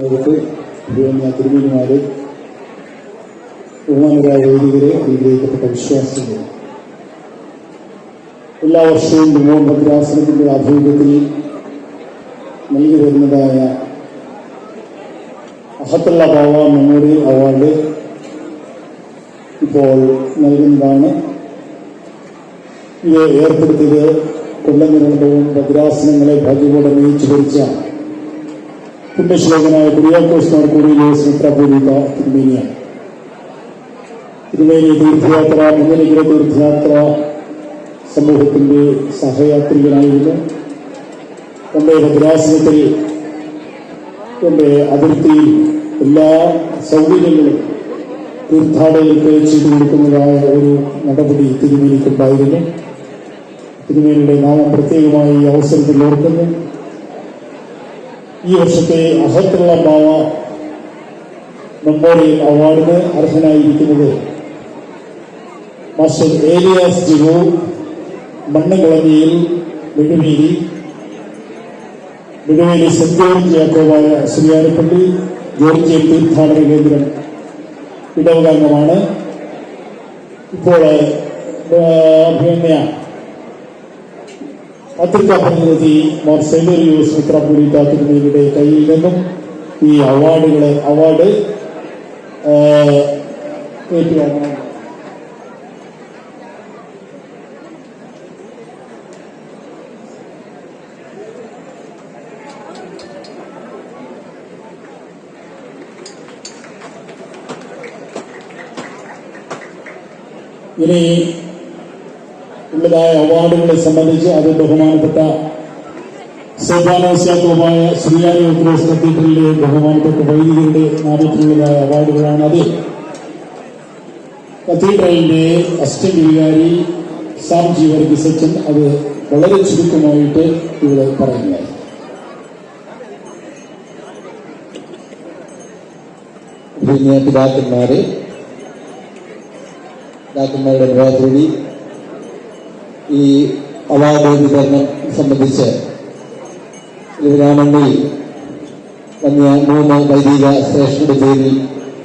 തിരുമേനിമാരെ, ബഹുമാനരായ വൈദികരെ, അനുഗ്രഹിക്കപ്പെട്ട വിശ്വാസികളെ, എല്ലാ വർഷവും വിമോഹ ഭദ്രാസനത്തിന്റെ ആഭിമുഖ്യത്തിൽ നൽകി വരുന്നതായ അഹത്തുള്ള ബാവ മെമ്മോറിയൽ അവാർഡ് ഇപ്പോൾ നൽകുന്നതാണ്. ഇത് ഏർപ്പെടുത്തിയത് കൊല്ലനിരന്തവും ഭദ്രാസനങ്ങളെ ഭാഗ്യത്തോടെ നയിച്ചു ഭരിച്ച പുണ്യശ്ലോകനായ കുര്യാക്കോസ് മാർക്കോറിയോസ് മെത്രാപ്പോലീത്ത തിരുമേനിയാണ്. തിരുമേനി തീർത്ഥയാത്ര, മുന്നണികര തീർത്ഥയാത്ര സമൂഹത്തിന്റെ സഹയാത്രികനായിരുന്നു. തന്റെ ഭദ്രാസനത്തിൽ, തന്റെ അതിർത്തിയിൽ എല്ലാ സൗകര്യങ്ങളും തീർത്ഥാടകർക്ക് ചെയ്തു കൊടുക്കുന്നതായ ഒരു നടപടി തിരുമേനിക്കുണ്ടായിരുന്നു. തിരുമേനിയുടെ നാമം പ്രത്യേകമായി ഈ അവസരത്തിൽ ഓർക്കുന്നു. ഈ വർഷത്തെ അഹത്തുള്ള ബാവ മെമ്മോറിയൽ അവാർഡിന് അർഹനായിരിക്കുന്നത് മാസ്റ്റർ ഏലിയാസ് ജിഗു, മണ്ണുകളഞ്ഞിയിൽ മിടുവേലി സെന്റ് ജോർജ് യാക്കോബായ ശ്രീയാരപ്പള്ളി ജോർജിയൻ തീർത്ഥാടന കേന്ദ്രം ഇടവകാംഗമാണ്. ഇപ്പോൾ അഭിമന്യ പത്രികാ പ്രതിനിധി മോർ സെലേറിയോസ് മെത്രാപ്പോലീത്ത തിരുമേനിയുടെ കയ്യിൽ നിന്നും ഈ അവാർഡ് ഏറ്റുവാങ്ങണം. ഇനി ഉള്ളതായ അവാർഡുകളെ സംബന്ധിച്ച് അത് ബഹുമാനപ്പെട്ട സേവാനോസ്യാത്വമായ ശ്രീയാരി ഓർത്തഡോക്സ് കത്തീഡ്രലിലെ ബഹുമാനപ്പെട്ട വൈദികരുടെ നാമത്തിലുള്ളതായ അവാർഡുകളാണ്. അത് കത്തീഡ്രലിന്റെ അസിസ്റ്റന്റ് വികാരി സാം ജി വർഗീസ് അച്ഛൻ അത് വളരെ ചുരുക്കമായിട്ട് ഇവിടെ പറയുന്നതായി. പിതാക്കന്മാരുടെ അനുവാദത്തോടെ ഈ അവാർഡ് വിതരണം സംബന്ധിച്ച് ഗ്രാമങ്ങളിൽ വന്ന 3 വൈദിക ശ്രേഷ്ഠരുടെ പേരിൽ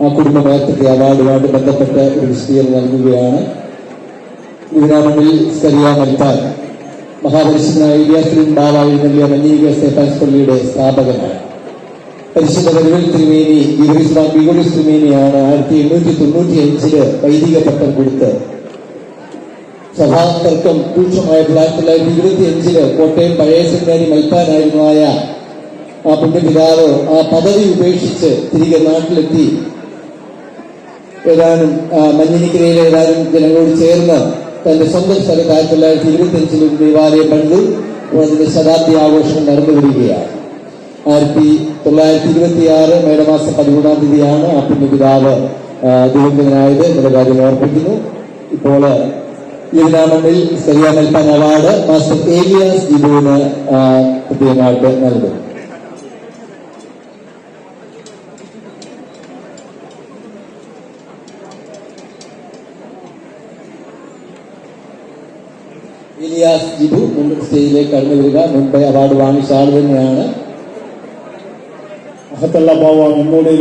ആ കുടുംബം ഏർപ്പെടുത്തിയ അവാർഡുമായിട്ട് ബന്ധപ്പെട്ട ഒരു വിശദീകരണം നൽകുകയാണ്. ഗ്രാമങ്ങളിൽ സ്കറിയ മൽപ്പാൻ മഹാപരിശുദ്ധനായ ഇലിയാസ് ബാവായിൽ നൽകിയ മഞ്ഞീക സ്റ്റേഫാൻസ് പള്ളിയുടെ സ്ഥാപകനാണ്. പരിശുദ്ധ പരിവൽ തിരുമേനി ഗ്രിഗോറിയോസ് തിരുമേനിയാണ് 1895 വൈദിക പട്ടം കൊടുത്ത് സഭാതർക്കം രൂക്ഷമായപ്പോൾ 1925 കോട്ടയം പഴയ സെമിനാരി മൽപ്പാനായിരുന്നതായ ആ പുണ്യപിതാവ് ആ പദവി ഉപേക്ഷിച്ച് തിരികെ നാട്ടിലെത്തി ഏതാനും മഞ്ഞിനിക്കരയിലെ ഏതാനും ജനങ്ങളോട് ചേർന്ന് തന്റെ സ്വന്തം സ്ഥലത്ത് 1925 ഒരു ദേവാലയം പണിതു. അതിന്റെ ശതാബ്ദി ആഘോഷം നടന്നു വരികയാണ്. 1926 മേടമാസം 13-ാം തീയതിയാണ് ആ പുണ്യപിതാവ് ദിവംഗതനായത് എന്നുള്ള കാര്യം ഓർപ്പിക്കുന്നു. ഇപ്പോൾ ഈ ഗ്രാമങ്ങളിൽ സ്കറിയ മൽപ്പാൻ അവാർഡ് മാസ്റ്റർ ഏലിയാസ് ജിബുവിന് പ്രത്യേകമായിട്ട് നൽകും. ഏലിയാസ് ജിബു മുൻ സ്റ്റേജിലേക്ക് കടന്നു വരിക. മുൻപ് അവാർഡ് വാങ്ങിച്ച ആൾ തന്നെയാണ്. അഹത്തുള്ള ബാവ മെമ്മോറിയൽ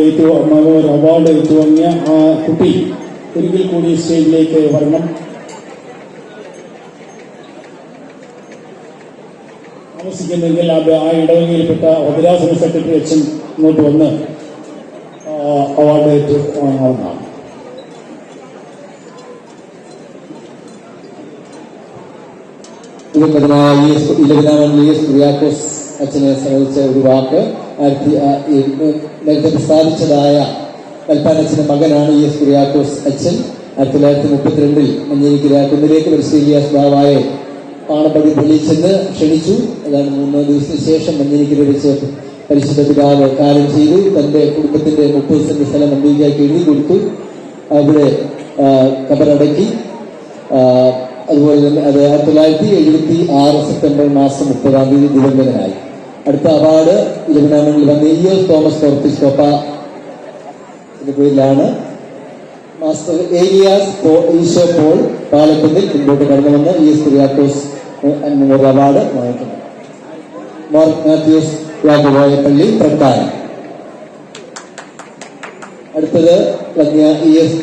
അവാർഡ് ഏറ്റുവാങ്ങിയ ആ കുട്ടി ഒരിക്കൽ കൂടി സ്റ്റേജിലേക്ക് വരണം. താമസിക്കുന്നെങ്കിൽ ആ ഇടവകയിൽപ്പെട്ട ഭദ്രാസന സെക്രട്ടറി അച്ഛൻ ഇങ്ങോട്ട് വന്ന് അവാർഡ് ഏറ്റുവാങ്ങാവുന്നതാണ്. കുര്യാക്കോസ് അച്ഛനെ സംബന്ധിച്ച ഒരു വാക്ക് നേരത്തെ പ്രസ്താവിച്ചതായ മൽപ്പാനച്ഛന്റെ മകനാണ് എസ് കുര്യാക്കോസ് അച്ഛൻ. 1932 മഞ്ഞേരിക്കര കുന്നിലേക്ക് പരിശീലിയാസ് ബാവായെ പാണപ്പടി പള്ളിയിൽ ചെന്ന് ക്ഷണിച്ചു. അതാണ് 3 ദിവസത്തിന് ശേഷം മഞ്ഞേരിക്കര വെച്ച് പരിശുദ്ധ പിതാവ് കാര്യം ചെയ്തു. തന്റെ കുടുംബത്തിന്റെ 30 സെന്റ് സ്ഥലം അംബീകായ്ക്ക് എഴുതി കൊടുത്തു. അവിടെ കബറടക്കി. അതുപോലെ തന്നെ അത് 1976 സെപ്റ്റംബർ മാസം 30-ാം തീയതി ദിവംഗതനായി. അടുത്ത അവാർഡ് ഇലവനാമണിൽ വന്ന ഇയോസ് തോമസ് തോർപ്പിസ്കോപ്പ പേരിലാണ്. മാസ്റ്റർ ഏലിയാസ് ഈശോ പോൾ പാലക്കുന്നിൽ മുമ്പോട്ട് കടന്നു വന്ന് ES കുര്യാക്കോസ് അവാർഡ് വാങ്ങിക്കുന്നു. മാർക്ക് മാത്യൂസ് യാക്കോബായ പള്ളി പ്രക്കാരം. അടുത്തത് കന്യ ES